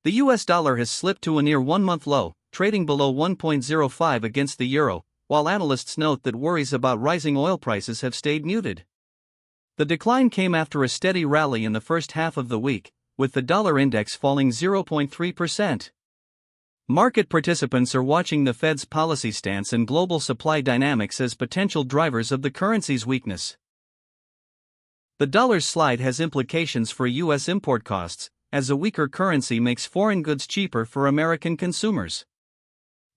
The US dollar has slipped to a near one-month low, trading below 1.05 against the euro, while analysts note that worries about rising oil prices have stayed muted. The decline came after a steady rally in the first half of the week, with the dollar index falling 0.3%. Market participants are watching the Fed's policy stance and global supply dynamics as potential drivers of the currency's weakness. The dollar's slide has implications for U.S. import costs, as a weaker currency makes foreign goods cheaper for American consumers.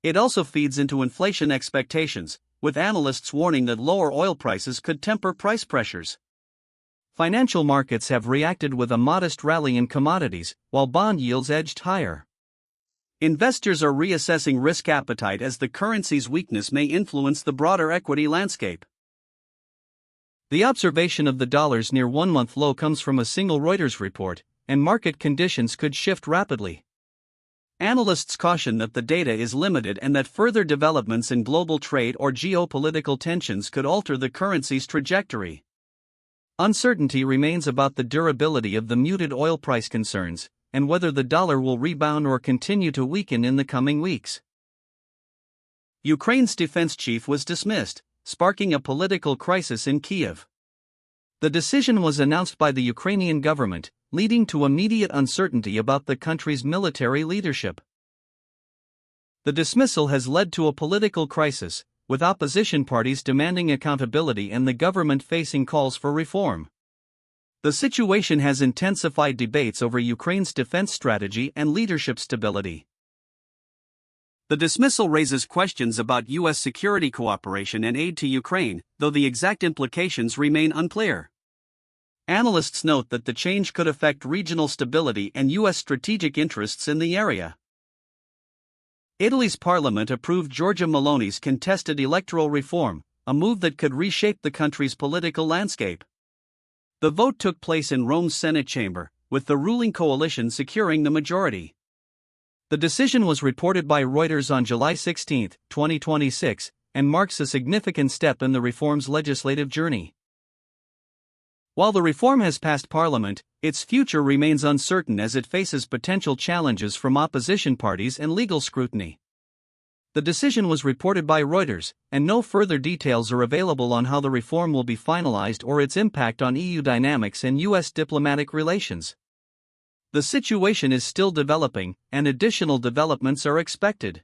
It also feeds into inflation expectations, with analysts warning that lower oil prices could temper price pressures. Financial markets have reacted with a modest rally in commodities, while bond yields edged higher. Investors are reassessing risk appetite as the currency's weakness may influence the broader equity landscape. The observation of the dollar's near one-month low comes from a single Reuters report, and market conditions could shift rapidly. Analysts caution that the data is limited and that further developments in global trade or geopolitical tensions could alter the currency's trajectory. Uncertainty remains about the durability of the muted oil price concerns, and whether the dollar will rebound or continue to weaken in the coming weeks. Ukraine's defense chief was dismissed, sparking a political crisis in Kyiv. The decision was announced by the Ukrainian government, leading to immediate uncertainty about the country's military leadership. The dismissal has led to a political crisis, with opposition parties demanding accountability and the government facing calls for reform. The situation has intensified debates over Ukraine's defense strategy and leadership stability. The dismissal raises questions about U.S. security cooperation and aid to Ukraine, though the exact implications remain unclear. Analysts note that the change could affect regional stability and U.S. strategic interests in the area. Italy's parliament approved Giorgia Meloni's contested electoral reform, a move that could reshape the country's political landscape. The vote took place in Rome's Senate chamber, with the ruling coalition securing the majority. The decision was reported by Reuters on July 16, 2026, and marks a significant step in the reform's legislative journey. While the reform has passed Parliament, its future remains uncertain as it faces potential challenges from opposition parties and legal scrutiny. The decision was reported by Reuters, and no further details are available on how the reform will be finalized or its impact on EU dynamics and U.S. diplomatic relations. The situation is still developing, and additional developments are expected.